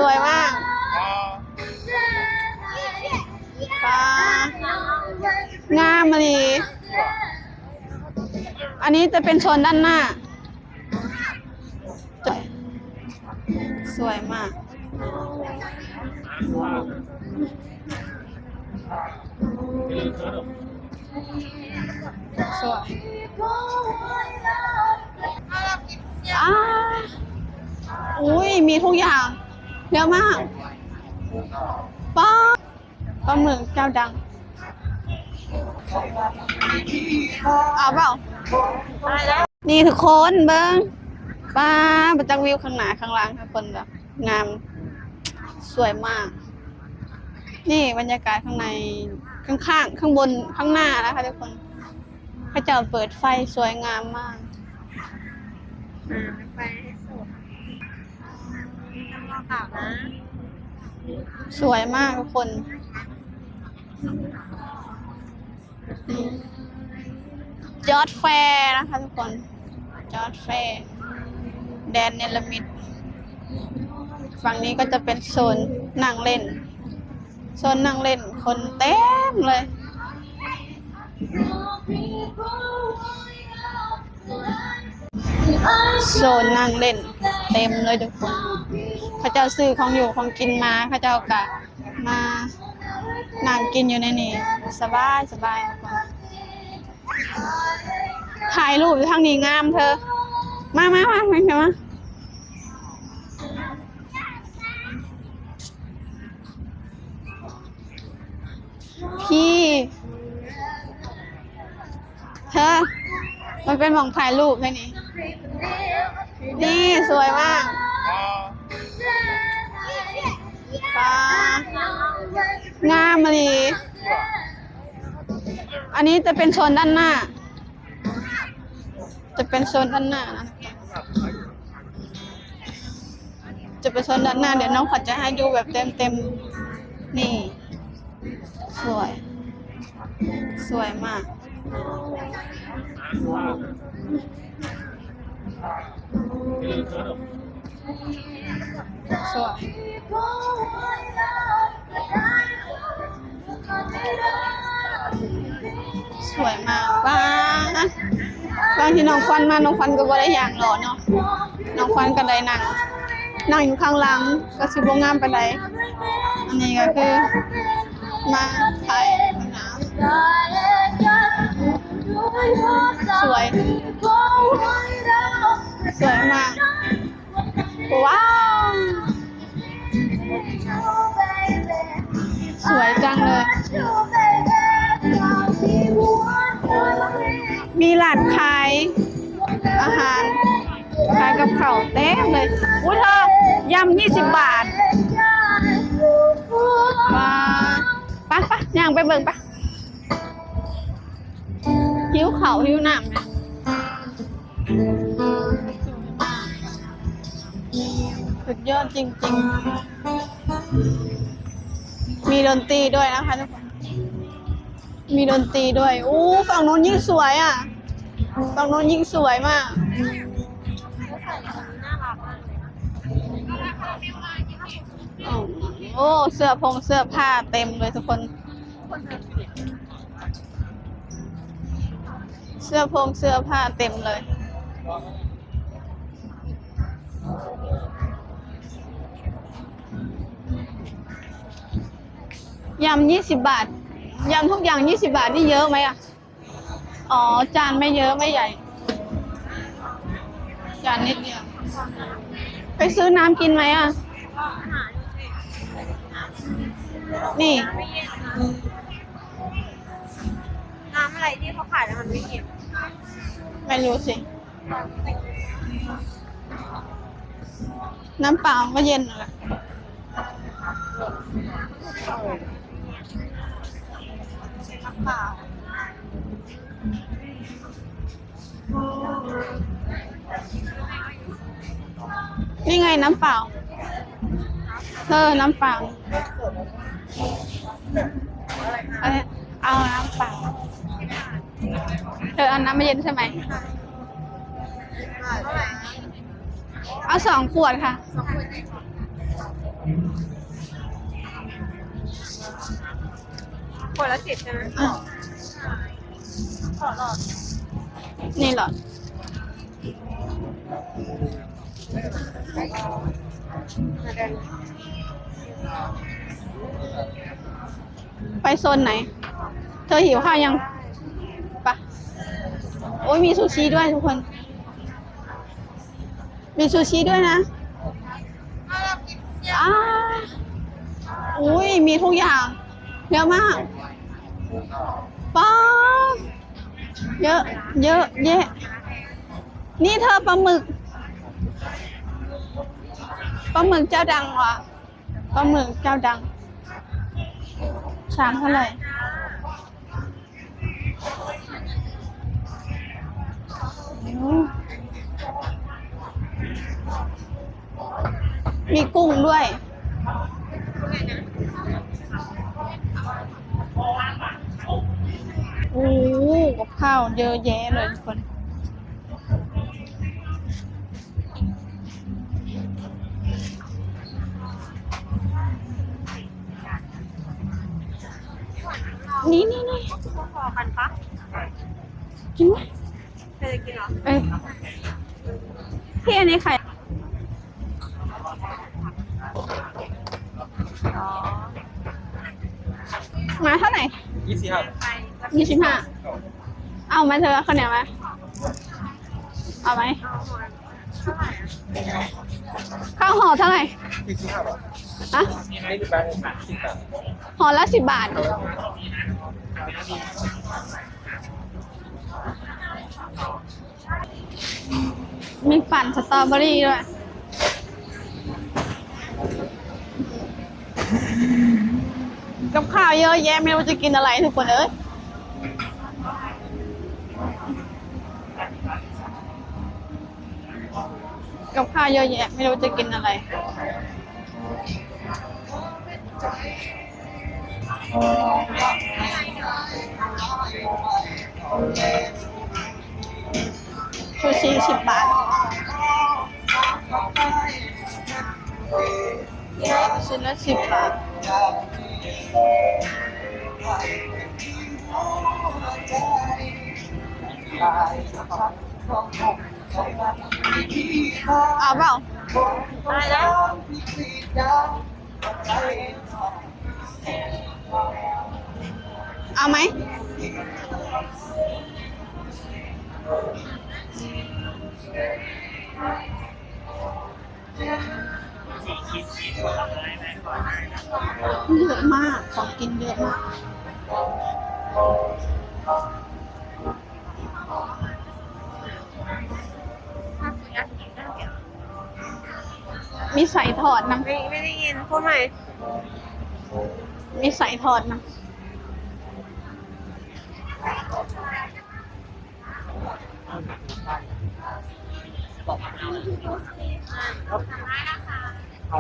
วยมากปลางามมาดีอันนี้จะเป็นโซนด้านหน้าสวยมากสวยอุ้ยมีทุกอย่างเยอะมากปลาหมึกเจ้าดังเอาเปล่านี่ทุกคนเบิ้งป้าประจักษ์วิวข้างหน้าข้างหลังทุกคนแบบงามสวยมากนี่บรรยากาศข้างในข้างๆข้างบนข้างหน้านะคะทุกคนพระเจ้าเปิดไฟสวยงามมากไฟให้สุดทำรอข่าวนะสวยมากทุกคนจอร์จแฟร์นะคะทุกคนจอร์จแฟร์แดนเนลมิดฝั่งนี้ก็จะเป็นโซนนั่งเล่นโซนนั่งเล่นคนเต็มเลยโซนนั่งเล่นเต็มเลยทุกคนเขาเจ้าซื้อของอยู่ของกินมาเขาเจ้ากะมานั่งกินอยู่ในนี้สบายทุกคนถ่ายรูปอยู่ทางนี้งามเธอมาพี่เธอมันเป็นหม่องถ่ายรูปแค่นี้นี่สวยมากปลางามมาดีอันนี้จะเป็นโซนด้านหน้าจะเป็นโซนด้านหน้านะจะเป็นโซนด้านหน้าเดี๋ยวน้องขวัญจะให้ดูแบบเต็มนี่สวยมากสวยมากบ้างที่น้องควันมาน้องควันก็บ่ได้อย่างหล่อเนาะน้องควันก็ได้นั่งอยู่ข้างหลังก็สิบ่งามปานใดอันนี้ก็คือมาถ่ายน้ำสวยมากว้าวสวยจังเลยมีร้านขายอาหารขายกับข้าวเต็มเลยอุ้ยเธอยำ20 บาทปะย่างไปเบิ่งปะหิวข้าวหิวน้ำเนี่ยสุดยอดจริงๆมีดนตรีด้วยนะคะทุกคนมีดนตรีด้วยอู้ฝั่งโน้นยิ่งสวยอ่ะฝั่งโน้นยิ่งสวยมากโอ้เสื้อผ้าเต็มเลยทุกคนเสื้อผ้าเต็มเลยยำ20 บาทยำทุกอย่าง20 บาทนี่เยอะไหมอ่ะอ๋อจานไม่เยอะไม่ใหญ่จานนิดเดียวไปซื้อน้ำกินไหมอ่ะนี่น้ำอะไรที่เขาขายแล้วมันไม่เก็บไม่รู้สิน้ำเปล่าก็เย็นแหละน้ำเปล่านี่ไงน้ำเปล่าน้ำเปล่าเอาน้ำเปล่าเอาน้ำไม่เย็นใช่ไหมเอา2 ขวดค่ะ คนละ10ใช่ไหม อ่ะ ขอหลอด นี่หลอดไปโซนไหน เธอหิวข้าวยังปะโอ้ยมีซูชิด้วยทุกคน มีซูชิด้วยนะอ้าอุ้ยมีทุกอย่างเยอะมากป้าเยอะ เยอะแยะนี่เธอปลาหมึก ปลาหมึกเจ้าดังว่ะปลาหมึกเจ้าดัง ชามเท่าไหร่มีกุ้งด้วย โอ้โหกับข้าวเยอะแยะเลยทุกคน นี่ พอกันปะ กินไหม เธอจะกินเหรอ เอ้ยพี่อันนี้ไข่ อ๋อ มาเท่าไหร่ 20ครับ ไป 25เอาไหมเธอข้าวเหนียวไหมเอาไหม เอาหมดเท่าไหร่อะ ข้าวห่อเท่าไหร่ 25บาท อะ นี่คือแบงค์10 บาท ห่อละ10 บาท มีปั่นสตรอเบอรี่ด้วย กับข้าวเยอะแยะไม่รู้จะกินอะไรทุกคนเอ้ยกับข้าวเยอะแยะไม่รู้จะกินอะไร ชูชี10 บาทชิ้นละ10 บาท เอาเปล่า อะไรนะ เอาไหม เยอะมาก ของกินเยอะมาก ถ้าคุยอยากกินได้เดี๋ยว มีใส่ทอดนะ ไม่ได้ยินพูดใหม่ มีใส่ทอดนะ เอา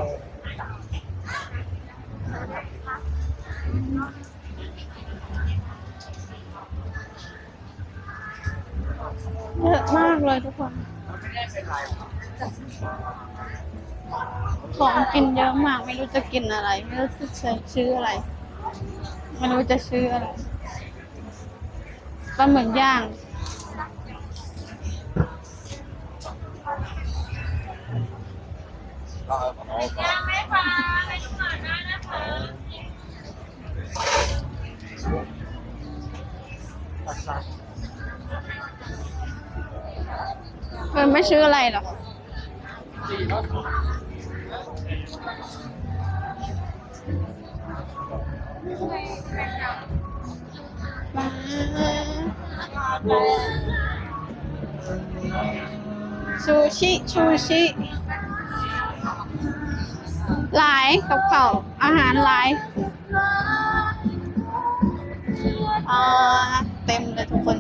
เยอะมากเลยทุกคน ของกินเยอะมาก ไม่รู้จะกินอะไร ไม่รู้จะซื้ออะไร ไม่รู้จะซื้ออะไรปลาหมึกย่าง ยังไม่พาไปดูหน่อยได้นะคะ ไม่ซื้ออะไรหรอกซูชิหลายกับข้าวอาหารหลายเต็มเลยทุกคน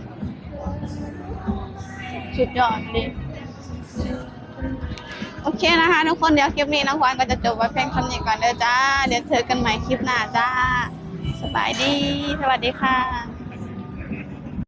สุดยอดเลยโอเคนะคะทุกคนเดี๋ยวคลิปนี้น้องควานก็จะจบไว้เพียงเท่านี้ก่อนเด้อจ้า เดี๋ยวเจอกันใหม่คลิปหน้าจ้า สบายดี สวัสดีค่ะ